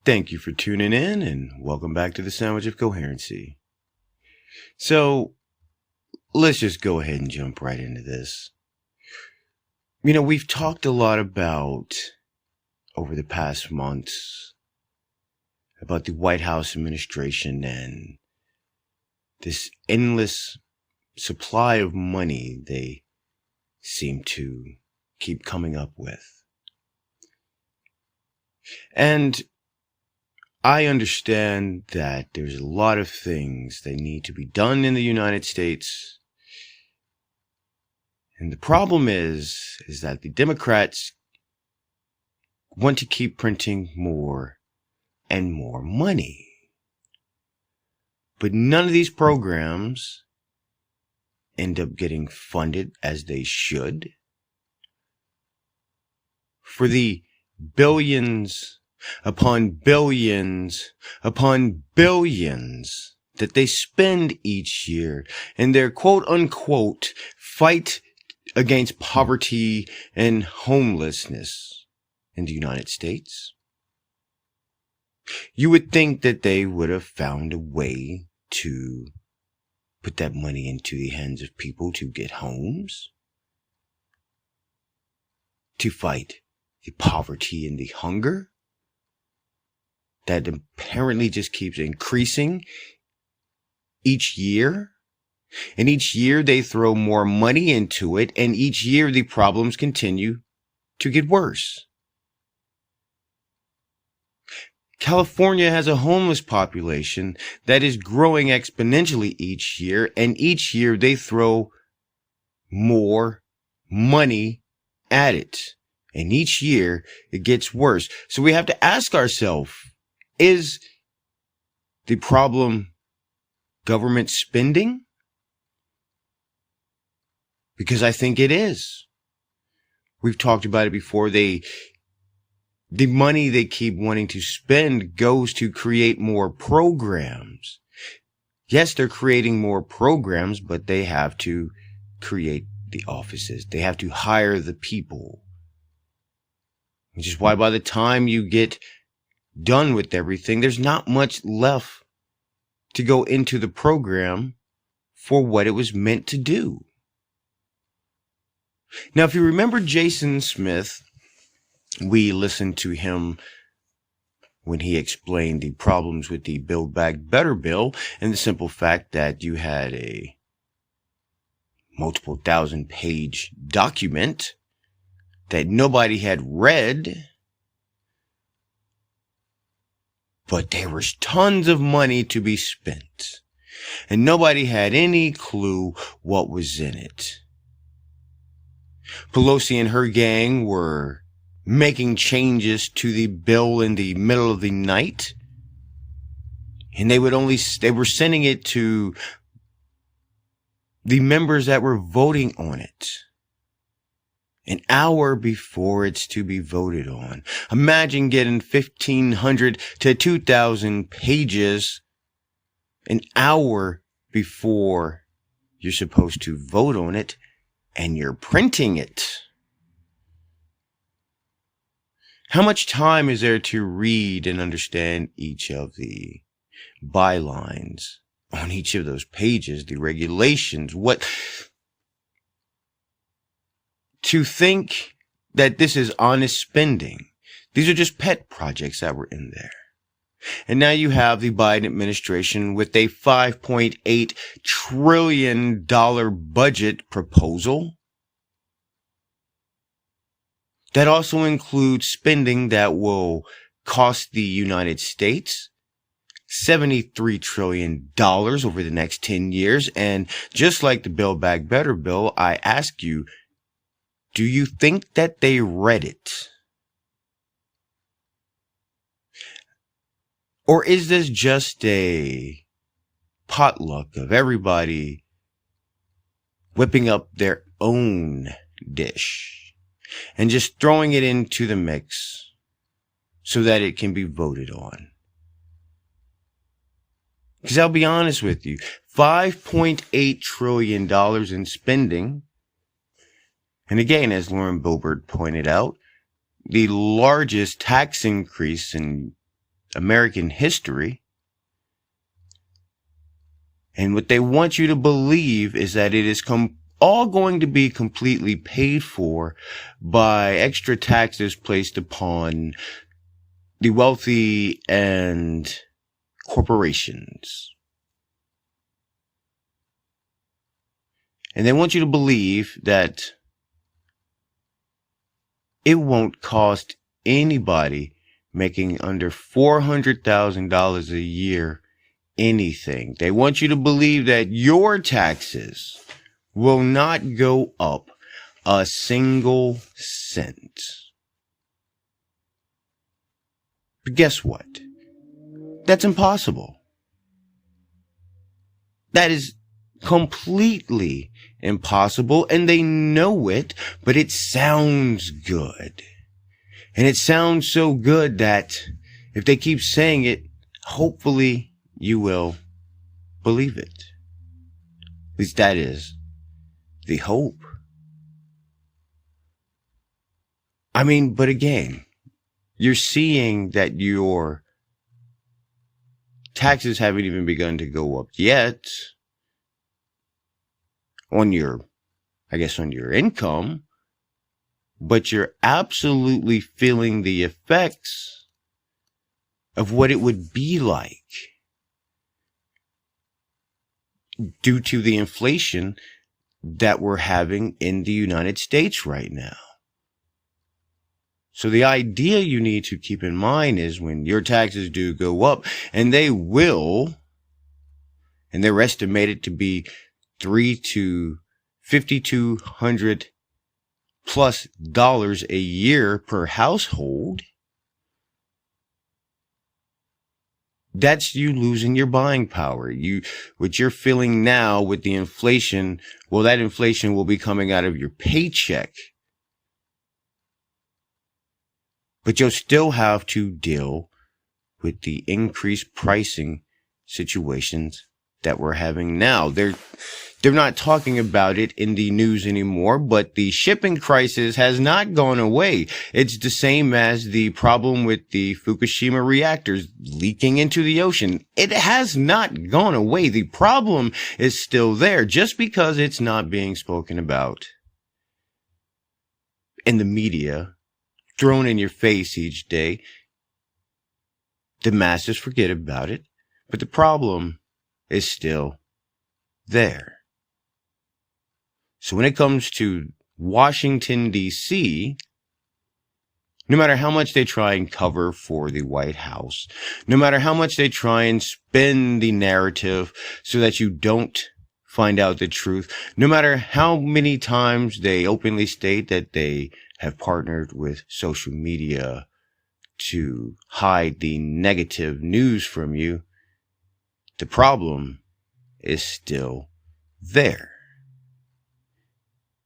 Thank you for tuning in and welcome back to the Sandwich of Coherency. So let's just go ahead and jump right into this. We've talked a lot about, over the past months, about the White House administration and this endless supply of money they seem to keep coming up with. And I understand that there's a lot of things that need to be done in the United States. And the problem is that the Democrats want to keep printing more and more money. But none of these programs end up getting funded as they should. For the billions upon billions upon billions that they spend each year in their quote-unquote fight against poverty and homelessness in the United States. You would think that they would have found a way to put that money into the hands of people to get homes, to fight the poverty and the hunger that apparently just keeps increasing each year. And each year they throw more money into it, and each year the problems continue to get worse. California has a homeless population that is growing exponentially each year, and each year they throw more money at it. And each year it gets worse. So we have to ask ourselves, is the problem government spending? Because I think it is. We've talked about it before. The money they keep wanting to spend goes to create more programs. Yes, they're creating more programs, but they have to create the offices. They have to hire the people. Which is why by the time you get done with everything, there's not much left to go into the program for what it was meant to do. Now, if you remember Jason Smith, we listened to him when he explained the problems with the Build Back Better bill and the simple fact that you had a multiple thousand-page document that nobody had read, but there was tons of money to be spent, and nobody had any clue what was in it. Pelosi and her gang were making changes to the bill in the middle of the night, and they were sending it to the members that were voting on it an hour before it's to be voted on. Imagine getting 1,500 to 2,000 pages an hour before you're supposed to vote on it, and you're printing it. How much time is there to read and understand each of the bylines on each of those pages, the regulations? To think that this is honest spending. These are just pet projects that were in there. And now you have the Biden administration with a $5.8 trillion budget proposal that also includes spending that will cost the United States $73 trillion over the next 10 years. And just like the Build Back Better bill, I ask you, do you think that they read it? Or is this just a potluck of everybody whipping up their own dish and just throwing it into the mix so that it can be voted on? Because I'll be honest with you, $5.8 trillion in spending. And again, as Lauren Boebert pointed out, the largest tax increase in American history. And what they want you to believe is that it is all going to be completely paid for by extra taxes placed upon the wealthy and corporations. And they want you to believe that it won't cost anybody making under $400,000 a year anything. They want you to believe that your taxes will not go up a single cent. But guess what? That's impossible. That is completely impossible, and they know it, but it sounds good. And it sounds so good that if they keep saying it, hopefully you will believe it. At least that is the hope. I mean, but again, you're seeing that your taxes haven't even begun to go up yet on your income, but you're absolutely feeling the effects of what it would be like due to the inflation that we're having in the United States right now. So the idea you need to keep in mind is when your taxes do go up, and they will, and they're estimated to be $300 to $5,200 plus a year per household, that's you losing your buying power. What you're feeling now with the inflation, well, that inflation will be coming out of your paycheck. But you'll still have to deal with the increased pricing situations that we're having now. They're not talking about it in the news anymore, but the shipping crisis has not gone away. It's the same as the problem with the Fukushima reactors leaking into the ocean. It has not gone away. The problem is still there, just because it's not being spoken about in the media, thrown in your face each day. The masses forget about it, but the problem is still there. So when it comes to Washington, D.C., no matter how much they try and cover for the White House, no matter how much they try and spin the narrative so that you don't find out the truth, no matter how many times they openly state that they have partnered with social media to hide the negative news from you, the problem is still there.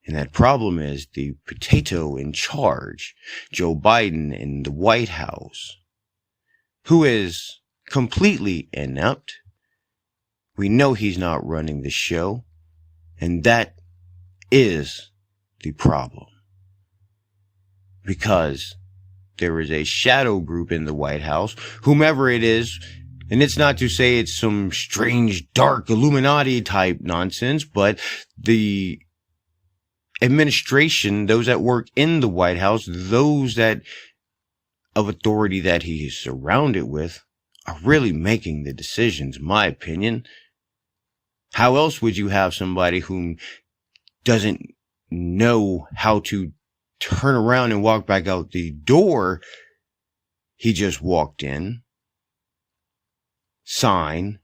And that problem is the potato in charge, Joe Biden in the White House, who is completely inept. We know he's not running the show, and that is the problem. Because there is a shadow group in the White House, whomever it is, and it's not to say it's some strange, dark Illuminati type nonsense, but the administration, those that work in the White House, those that of authority that he is surrounded with, are really making the decisions, in my opinion. How else would you have somebody who doesn't know how to turn around and walk back out the door he just walked in, sign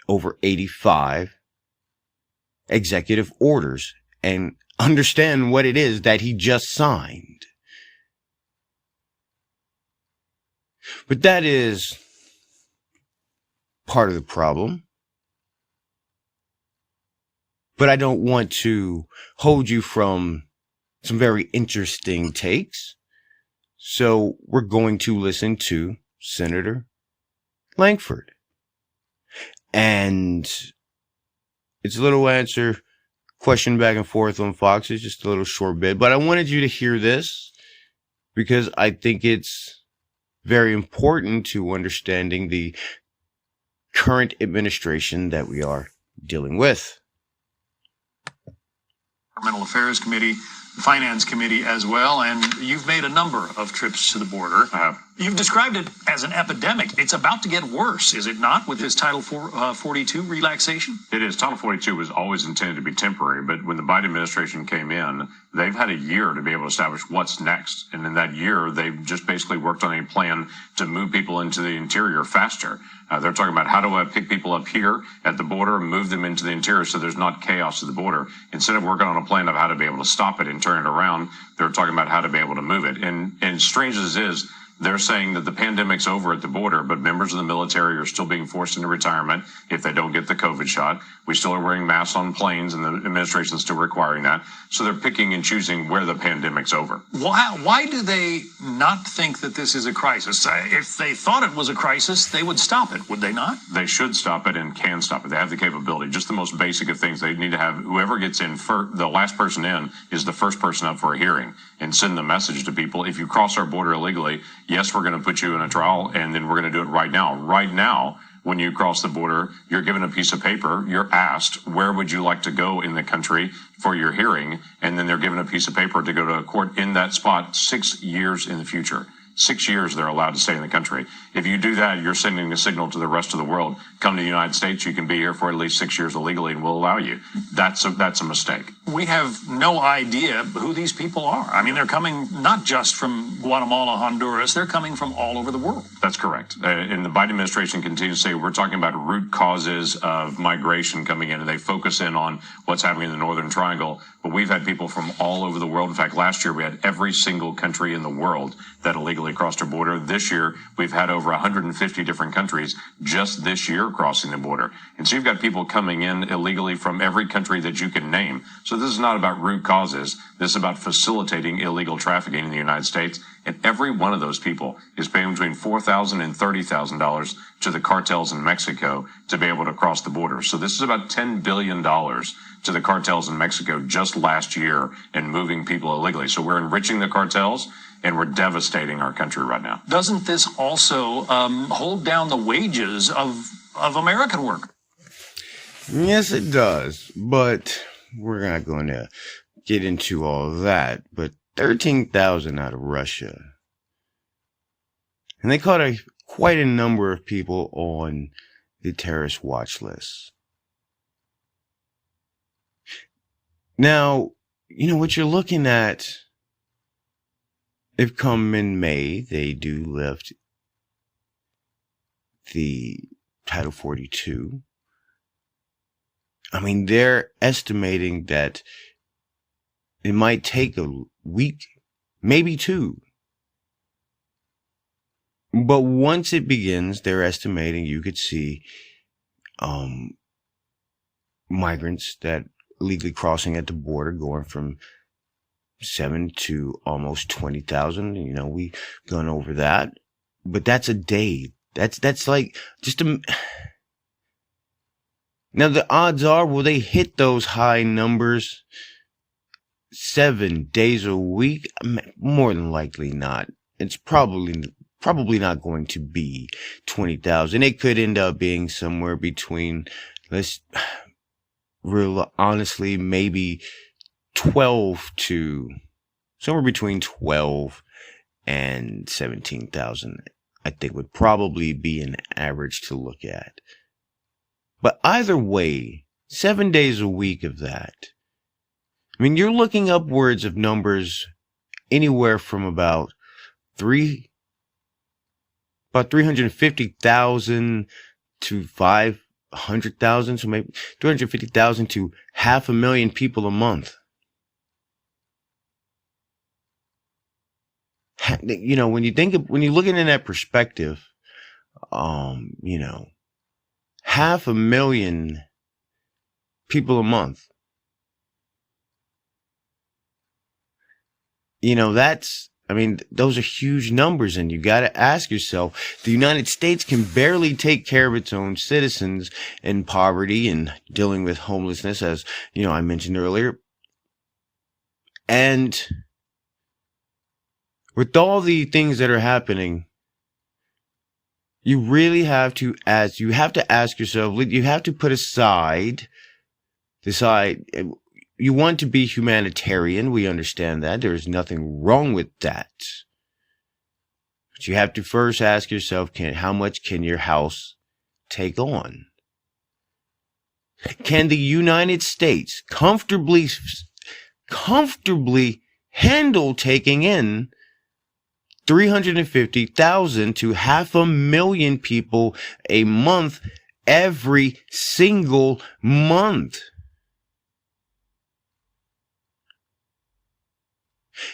over 85 executive orders, and understand what it is that he just signed? But that is part of the problem. But I don't want to hold you from some very interesting takes. So we're going to listen to Senator Langford. And it's a little answer, question back and forth on Fox. It's just a little short bit. But I wanted you to hear this because I think it's very important to understanding the current administration that we are dealing with. Environmental Affairs Committee, the Finance Committee as well, and you've made a number of trips to the border. You've described it as an epidemic. It's about to get worse, is it not, with this Title 42 relaxation? It is. Title 42 was always intended to be temporary, but when the Biden administration came in, they've had a year to be able to establish what's next. And in that year, they've just basically worked on a plan to move people into the interior faster. They're talking about how do I pick people up here at the border and move them into the interior so there's not chaos at the border. Instead of working on a plan of how to be able to stop it and turn it around, they're talking about how to be able to move it. And strange as it is, they're saying that the pandemic's over at the border, but members of the military are still being forced into retirement if they don't get the COVID shot. We still are wearing masks on planes, and the administration's still requiring that. So they're picking and choosing where the pandemic's over. Why do they not think that this is a crisis? If they thought it was a crisis, they would stop it, would they not? They should stop it and can stop it. They have the capability. Just the most basic of things. They need to have whoever gets in first, the last person in is the first person up for a hearing, and send the message to people. If you cross our border illegally, yes, we're going to put you in a trial, and then we're going to do it right now. Right now, when you cross the border, you're given a piece of paper. You're asked, where would you like to go in the country for your hearing? And then they're given a piece of paper to go to a court in that spot 6 years in the future. 6 years they're allowed to stay in the country. If you do that, you're sending a signal to the rest of the world. Come to the United States, you can be here for at least 6 years illegally, and we'll allow you. That's a mistake. We have no idea who these people are. I mean, they're coming not just from Guatemala, Honduras, they're coming from all over the world. That's correct. And the Biden administration continues to say we're talking about root causes of migration coming in, and they focus in on what's happening in the Northern Triangle. But we've had people from all over the world. In fact, last year we had every single country in the world that illegally crossed our border. This year, we've had over 150 different countries just this year crossing the border. And so you've got people coming in illegally from every country that you can name. So this is not about root causes. This is about facilitating illegal trafficking in the United States. And every one of those people is paying between $4,000 and $30,000 to the cartels in Mexico to be able to cross the border. So this is about $10 billion to the cartels in Mexico just last year and moving people illegally. So we're enriching the cartels, and we're devastating our country right now. Doesn't this also hold down the wages of American workers? Yes, it does. But we're not going to get into all of that. But 13,000 out of Russia. And they caught quite a number of people on the terrorist watch list. Now, you know what you're looking at. If come in May, they do lift the Title 42. I mean, they're estimating that it might take a week, maybe two. But once it begins, they're estimating you could see migrants that illegally crossing at the border going from 7 to almost 20,000. You know, we've gone over that, but that's a day. That's like just now the odds are, will they hit those high numbers 7 days a week? More than likely not. It's probably not going to be 20,000. It could end up being somewhere between, honestly, maybe 12 to somewhere between 12 and 17,000, I think would probably be an average to look at. But either way, 7 days a week of that. I mean, you're looking upwards of numbers anywhere from about 350,000 to 500,000. So maybe 250,000 to 500,000 people a month. You know, when you look at it in that perspective, 500,000 people a month. You know, those are huge numbers, and you got to ask yourself, the United States can barely take care of its own citizens in poverty and dealing with homelessness, as, I mentioned earlier. And with all the things that are happening You really have to ask yourself, you have to decide, you want to be humanitarian. We understand that. There's nothing wrong with that. But you have to first ask yourself, how much can your house take on? Can the United States comfortably handle taking in 350,000 to 500,000 people a month, every single month?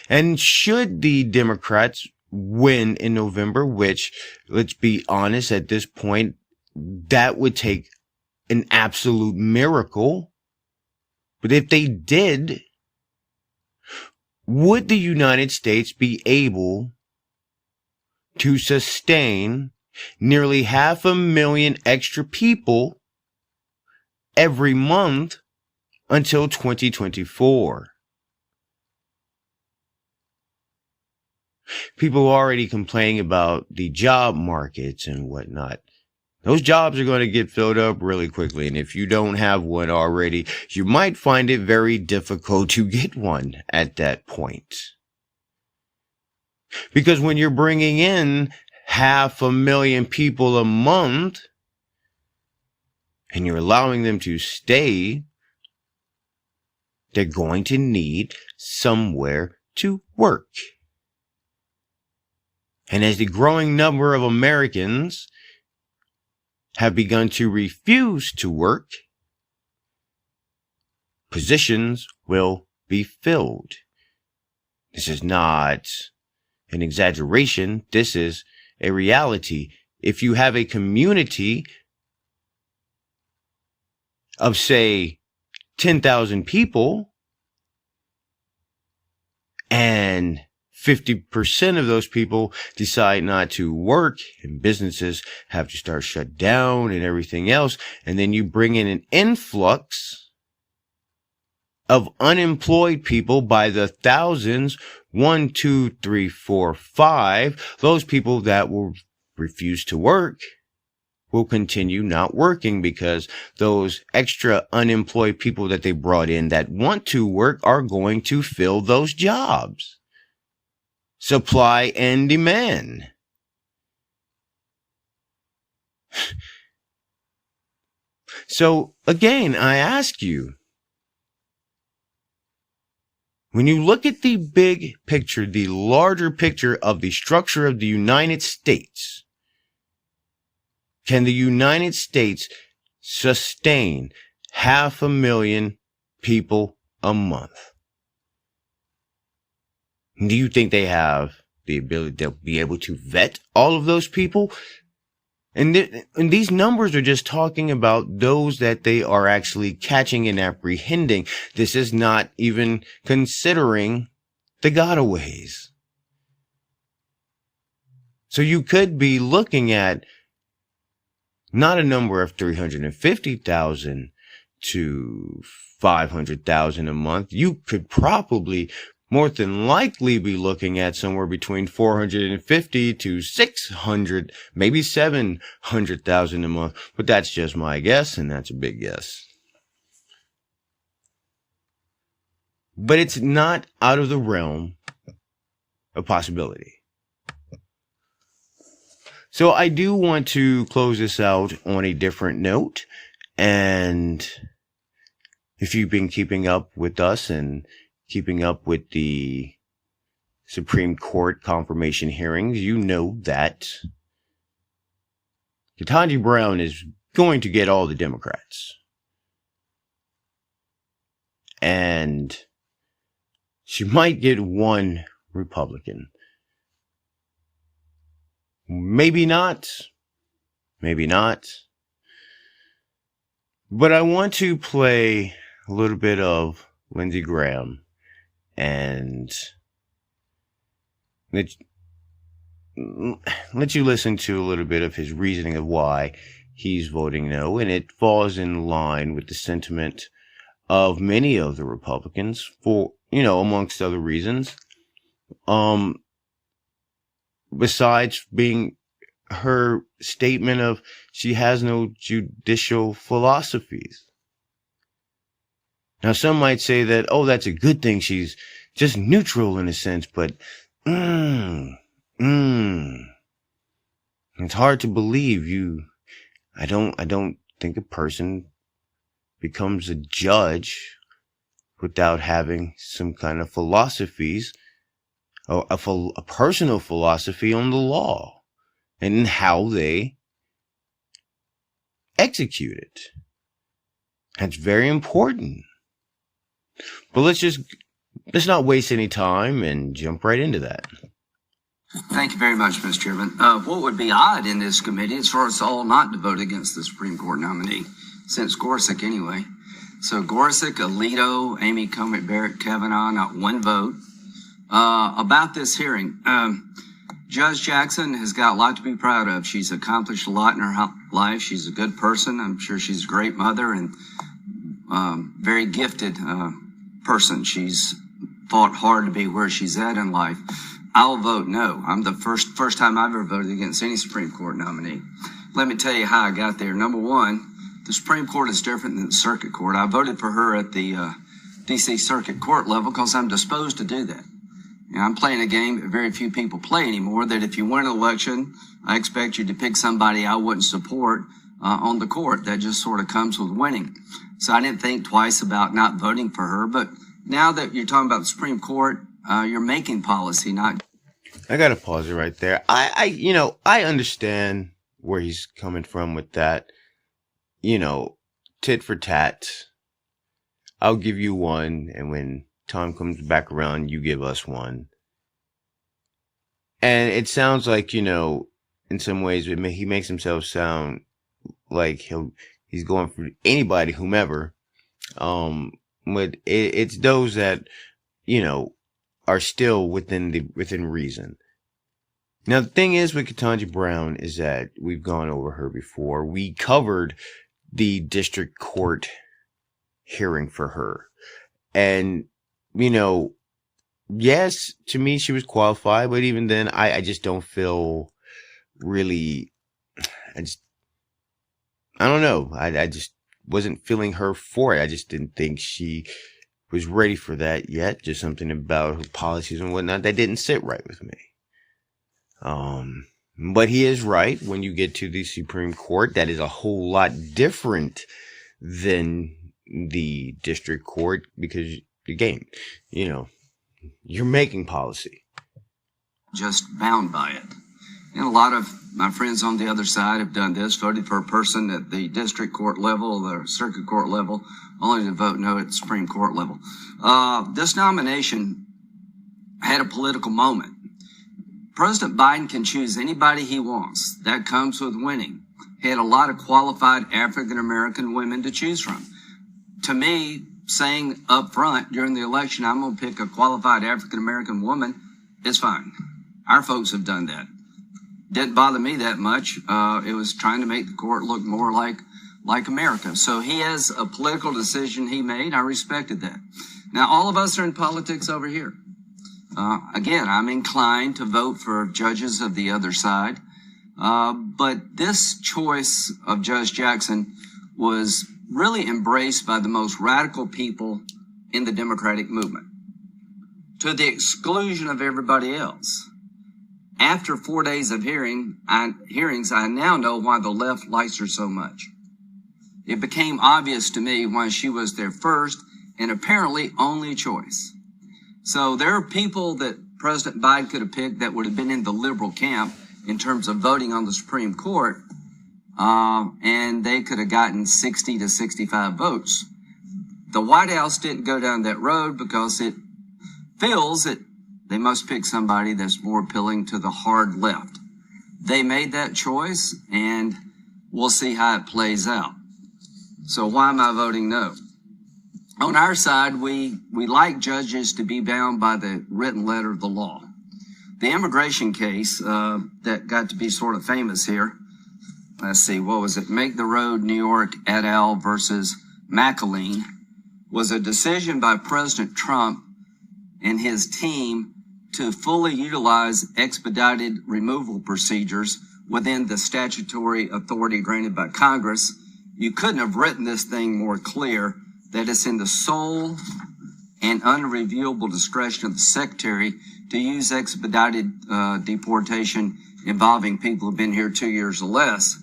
And should the Democrats win in November, which, let's be honest, at this point, that would take an absolute miracle. But if they did, would the United States be able to sustain nearly 500,000 extra people every month until 2024? People are already complaining about the job markets and whatnot. Those jobs are going to get filled up really quickly. And if you don't have one already, you might find it very difficult to get one at that point. Because when you're bringing in 500,000 people a month and you're allowing them to stay, they're going to need somewhere to work. And as the growing number of Americans have begun to refuse to work, positions will be filled. This is not an exaggeration. This is a reality. If you have a community of, say, 10,000 people, and 50% of those people decide not to work, and businesses have to start shut down and everything else, and then you bring in an influx of unemployed people by the thousands, 1, 2, 3, 4, 5, those people that will refuse to work will continue not working because those extra unemployed people that they brought in that want to work are going to fill those jobs. Supply and demand. So again, I ask you, when you look at the big picture, the larger picture of the structure of the United States, can the United States sustain 500,000 people a month? Do you think they have the ability to be able to vet all of those people? And these numbers are just talking about those that they are actually catching and apprehending. This is not even considering the gotaways. So you could be looking at not a number of 350,000 to 500,000 a month. You could probably more than likely be looking at somewhere between 450 to 600, maybe 700,000 a month. But that's just my guess, and that's a big guess. But it's not out of the realm of possibility. So I do want to close this out on a different note. And if you've been keeping up with us and keeping up with the Supreme Court confirmation hearings, you know that Ketanji Brown is going to get all the Democrats. And she might get one Republican. Maybe not. Maybe not. But I want to play a little bit of Lindsey Graham and let you listen to a little bit of his reasoning of why he's voting no. And it falls in line with the sentiment of many of the Republicans for, amongst other reasons. Besides being her statement of she has no judicial philosophies. Now, some might say that, oh, that's a good thing. She's just neutral in a sense, but, it's hard to believe I don't think a person becomes a judge without having some kind of philosophies, or a personal philosophy on the law and how they execute it. That's very important. But let's not waste any time and jump right into that. Thank you very much, Mr. Chairman. What would be odd in this committee is for us all not to vote against the Supreme Court nominee, since Gorsuch anyway. So Gorsuch, Alito, Amy Coney Barrett, Kavanaugh, not one vote. About this hearing, Judge Jackson has got a lot to be proud of. She's accomplished a lot in her life. She's a good person. I'm sure she's a great mother and very gifted person. She's fought hard to be where she's at in life. I'll vote no. I'm the first time I've ever voted against any Supreme Court nominee. Let me tell you how I got there. Number one, the Supreme Court is different than the Circuit Court. I voted for her at the D.C. Circuit Court level because I'm disposed to do that. And I'm playing a game that very few people play anymore, that if you win an election, I expect you to pick somebody I wouldn't support on the court. That just sort of comes with winning. So I didn't think twice about not voting for her. But now that you're talking about the Supreme Court, you're making policy, not... I gotta pause it right there. I understand where he's coming from with that. Tit for tat. I'll give you one, and when time comes back around, you give us one. And it sounds like, in some ways, he makes himself sound like he's going for anybody, whomever. But it's those that, are still within reason. Now, the thing is with Ketanji Briwn is that we've gone over her before. We covered the district court hearing for her. And, yes, to me, she was qualified, but even then, I just don't feel really, I don't know. I just wasn't feeling her for it. I just didn't think she was ready for that yet. Just something about her policies and whatnot that didn't sit right with me. But he is right. When you get to the Supreme Court, that is a whole lot different than the district court, because again, you're making policy. Just bound by it. And a lot of my friends on the other side have done this, voted for a person at the district court level, the circuit court level, only to vote no at the Supreme Court level. This nomination had a political moment. President Biden can choose anybody he wants. That comes with winning. He had a lot of qualified African-American women to choose from. To me, saying up front during the election, I'm going to pick a qualified African-American woman, is fine. Our folks have done that. Didn't bother me that much. It was trying to make the court look more like America. So he has a political decision he made. I respected that. Now, all of us are in politics over here. Again, I'm inclined to vote for judges of the other side. But this choice of Judge Jackson was really embraced by the most radical people in the Democratic movement, to the exclusion of everybody else. After 4 days of hearings, I now know why the left likes her so much. It became obvious to me why she was their first and apparently only choice. So there are people that President Biden could have picked that would have been in the liberal camp in terms of voting on the Supreme Court, and they could have gotten 60 to 65 votes. The White House didn't go down that road because it feels that they must pick somebody that's more appealing to the hard left. They made that choice, and we'll see how it plays out. So why am I voting no? On our side, we like judges to be bound by the written letter of the law. The immigration case that got to be sort of famous here, let's see, what was it? Make the Road New York et al. Versus McAleen, was a decision by President Trump and his team to fully utilize expedited removal procedures within the statutory authority granted by Congress. You couldn't have written this thing more clear that it's in the sole and unreviewable discretion of the Secretary to use expedited deportation involving people who've been here 2 years or less.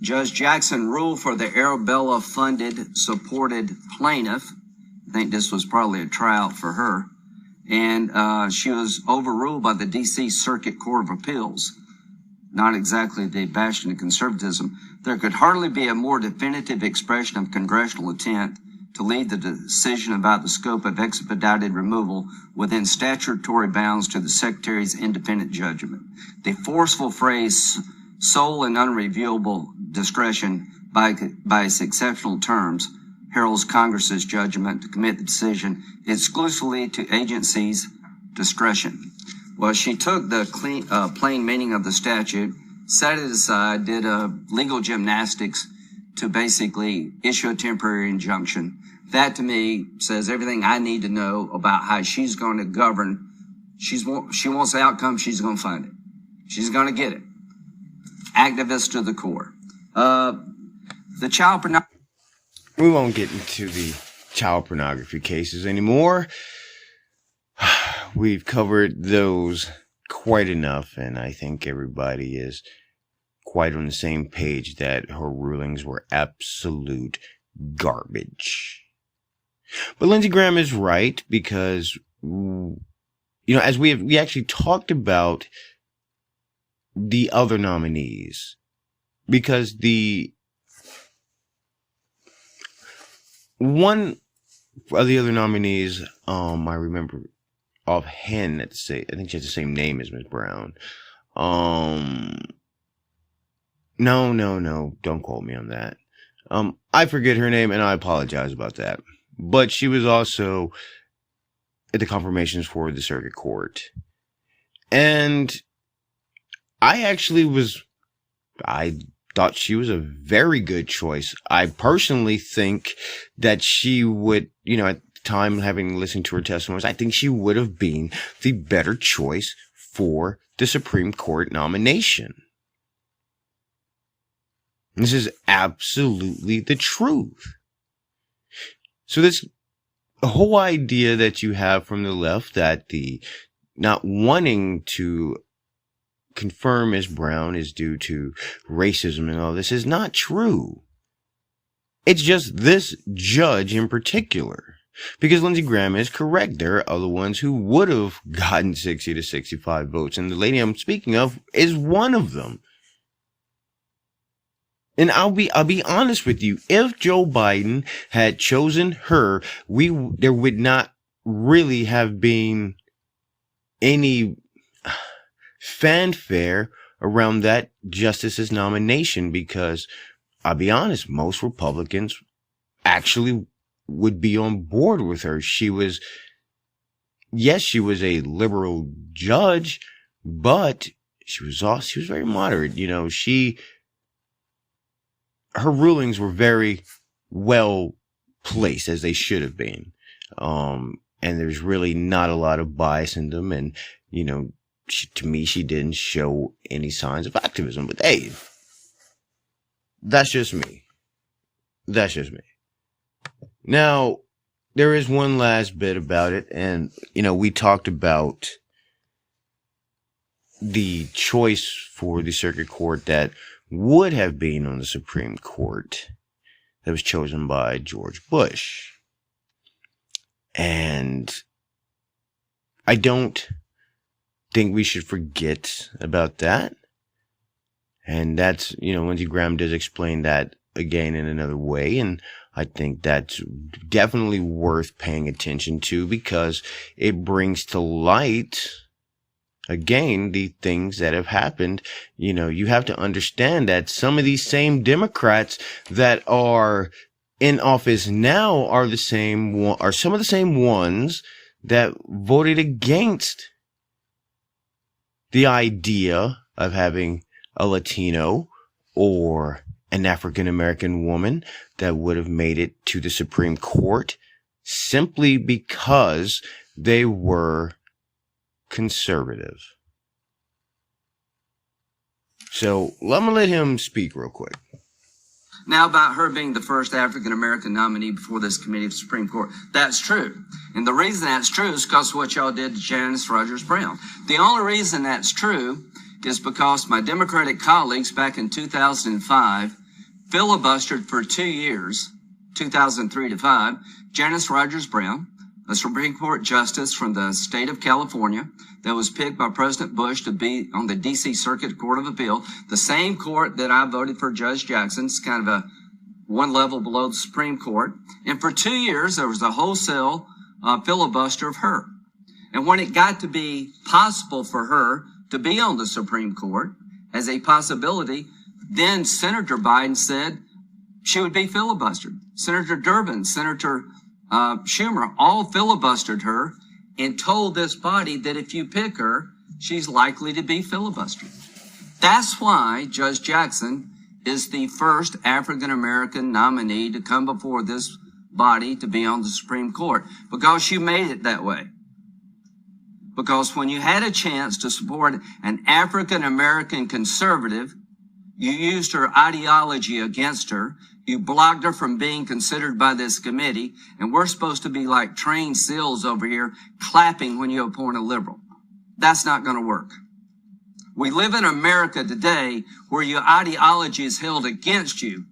Judge Jackson ruled for the Arabella funded, supported plaintiff. I think this was probably a tryout for her. And she was overruled by the D.C. Circuit Court of Appeals. Not exactly the bastion of conservatism. There could hardly be a more definitive expression of congressional intent to lead the decision about the scope of expedited removal within statutory bounds to the Secretary's independent judgment. The forceful phrase, sole and unreviewable discretion by its exceptional terms, heralds Congress's judgment to commit the decision exclusively to agency's discretion. Well, she took the plain meaning of the statute, set it aside, did legal gymnastics to basically issue a temporary injunction. That, to me, says everything I need to know about how she's going to govern. She wants the outcome, she's going to find it. She's going to get it. Activist to the core. The child pornography. We won't get into the child pornography cases anymore. We've covered those quite enough, and I think everybody is quite on the same page that her rulings were absolute garbage. But Lindsey Graham is right because, as we actually talked about the other nominees, because the one of the other nominees, I remember offhand, I think she has the same name as Ms. Brown. No, don't quote me on that. I forget her name and I apologize about that. But she was also at the confirmations for the circuit court. And I thought she was a very good choice. I personally think that she would, at the time, having listened to her testimonies, I think she would have been the better choice for the Supreme Court nomination. This is absolutely the truth. So this whole idea that you have from the left that the not wanting to confirm Ms. Brown is due to racism and all this is not true. It's just this judge in particular. Because Lindsey Graham is correct. There are other ones who would have gotten 60 to 65 votes. And the lady I'm speaking of is one of them. And I'll be honest with you. If Joe Biden had chosen her, there would not really have been any fanfare around that justice's nomination, because I'll be honest, most Republicans actually would be on board with her. She was a liberal judge, but she was very moderate. Her rulings were very well placed, as they should have been. And there's really not a lot of bias in them. And, to me, she didn't show any signs of activism. But hey, that's just me. Now, there is one last bit about it. And, we talked about the choice for the circuit court that would have been on the Supreme Court that was chosen by George Bush. And I don't think we should forget about that. And that's, Lindsey Graham does explain that again in another way. And I think that's definitely worth paying attention to because it brings to light, again, the things that have happened. You have to understand that some of these same Democrats that are in office now are some of the same ones that voted against the idea of having a Latino or an African American woman that would have made it to the Supreme Court simply because they were conservative. So I'm gonna let him speak real quick. Now, about her being the first African-American nominee before this committee of the Supreme Court. That's true. And the reason that's true is because of what y'all did to Janice Rogers Brown. The only reason that's true is because my Democratic colleagues back in 2005 filibustered for 2 years, 2003 to 5, Janice Rogers Brown, a Supreme Court justice from the state of California that was picked by President Bush to be on the D.C. Circuit Court of Appeal, the same court that I voted for Judge Jackson. It's kind of a one level below the Supreme Court. And for 2 years, there was a wholesale filibuster of her. And when it got to be possible for her to be on the Supreme Court as a possibility, then Senator Biden said she would be filibustered. Senator Durbin, Senator Schumer all filibustered her and told this body that if you pick her, she's likely to be filibustered. That's why Judge Jackson is the first African-American nominee to come before this body to be on the Supreme Court, because you made it that way. Because when you had a chance to support an African-American conservative, you used her ideology against her. You blocked her from being considered by this committee, and we're supposed to be like trained seals over here clapping when you appoint a liberal. That's not going to work. We live in America today where your ideology is held against you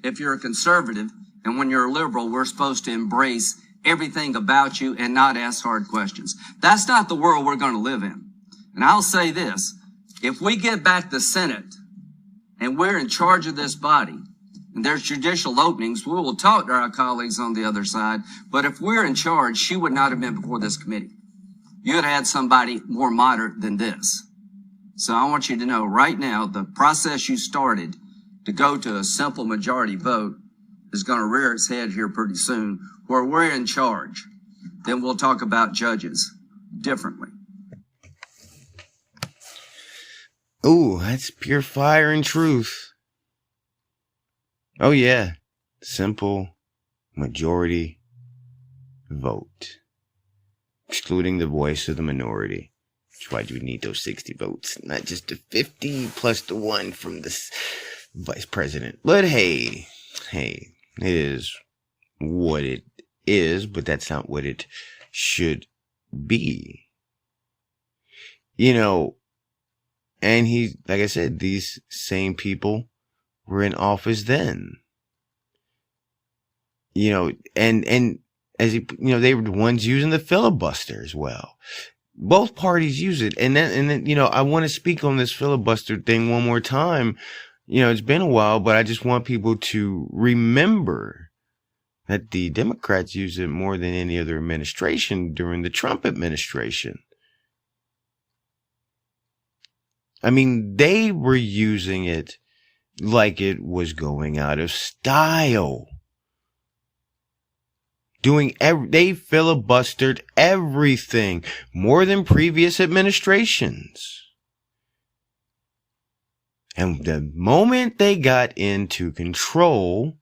if you're a conservative, and when you're a liberal, we're supposed to embrace everything about you and not ask hard questions. That's not the world we're going to live in. And I'll say this, if we get back the Senate and we're in charge of this body, and there's judicial openings, we will talk to our colleagues on the other side. But if we're in charge, she would not have been before this committee. You would have had somebody more moderate than this. So I want you to know right now, the process you started to go to a simple majority vote is going to rear its head here pretty soon, where we're in charge. Then we'll talk about judges differently. Ooh, that's pure fire and truth. Oh yeah, simple majority vote, excluding the voice of the minority. That's why we need those 60 votes, not just the 50 plus the one from the vice president. But hey, it is what it is, but that's not what it should be. You know, and like I said, these same people were in office then. You know, and as they were the ones using the filibuster as well. Both parties use it. And then, I want to speak on this filibuster thing one more time. It's been a while, but I just want people to remember that the Democrats used it more than any other administration during the Trump administration. I mean, they were using it like it was going out of style. They filibustered everything more than previous administrations. And the moment they got into control,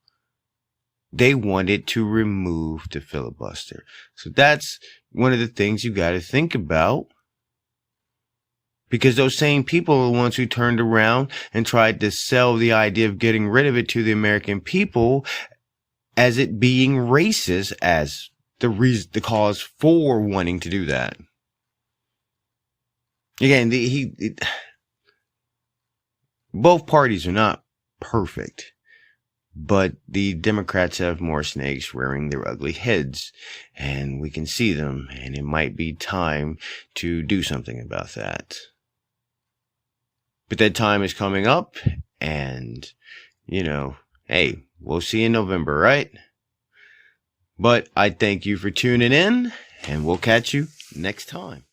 they wanted to remove the filibuster. So that's one of the things you got to think about. Because those same people are the ones who turned around and tried to sell the idea of getting rid of it to the American people as it being racist as the cause for wanting to do that. Again, both parties are not perfect, but the Democrats have more snakes rearing their ugly heads, and we can see them, and it might be time to do something about that. But that time is coming up, and, hey, we'll see in November, right? But I thank you for tuning in, and we'll catch you next time.